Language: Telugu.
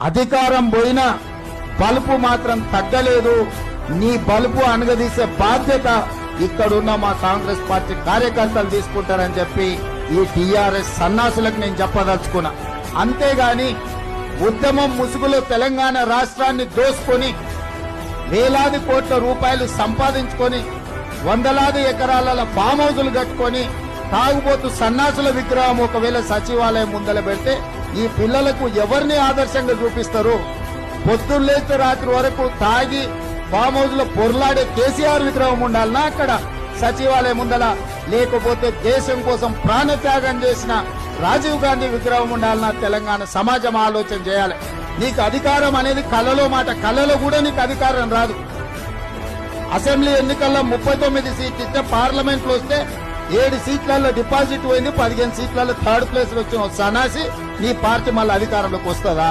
అధికారం పోయినా బలుపు మాత్రం తగ్గలేదు. నీ బలుపు అనగదీసే బాధ్యత ఇక్కడున్న మా కాంగ్రెస్ పార్టీ కార్యకర్తలు తీసుకుంటారని చెప్పి ఈ టీఆర్ఎస్ సన్నాసులకు నేను చెప్పదలుచుకున్నా. అంతేగాని ఉద్యమం ముసుగులో తెలంగాణ రాష్ట్రాన్ని దోసుకొని వేలాది కోట్ల రూపాయలు సంపాదించుకొని వందలాది ఎకరాల ఫామ్ హౌజులు కట్టుకొని తాగుబోతు సన్నాసుల విగ్రహం ఒకవేళ సచివాలయం ముందల పెడితే ఈ పిల్లలకు ఎవరిని ఆదర్శంగా చూపిస్తారు? పొద్దున్నేస్తే రాత్రి వరకు తాగి ఫామ్ హౌస్ లో పొర్లాడే కేసీఆర్ విగ్రహం ఉండాలనా అక్కడ సచివాలయం ముందల? లేకపోతే దేశం కోసం ప్రాణత్యాగం చేసిన రాజీవ్ గాంధీ విగ్రహం ఉండాలన్నా? తెలంగాణ సమాజం ఆలోచన చేయాలి. నీకు అధికారం అనేది కలలో మాట, కలలో కూడా నీకు అధికారం రాదు. అసెంబ్లీ ఎన్నికల్లో 39 సీట్లు ఇస్తే పార్లమెంట్ లో వస్తే 7 సీట్లలో డిపాజిట్ పోయింది, 15 సీట్లలో థర్డ్ ప్లేస్ లో వచ్చిన సన్నాసి నీ పార్టీ మళ్ళీ అధికారంలోకి వస్తుందా?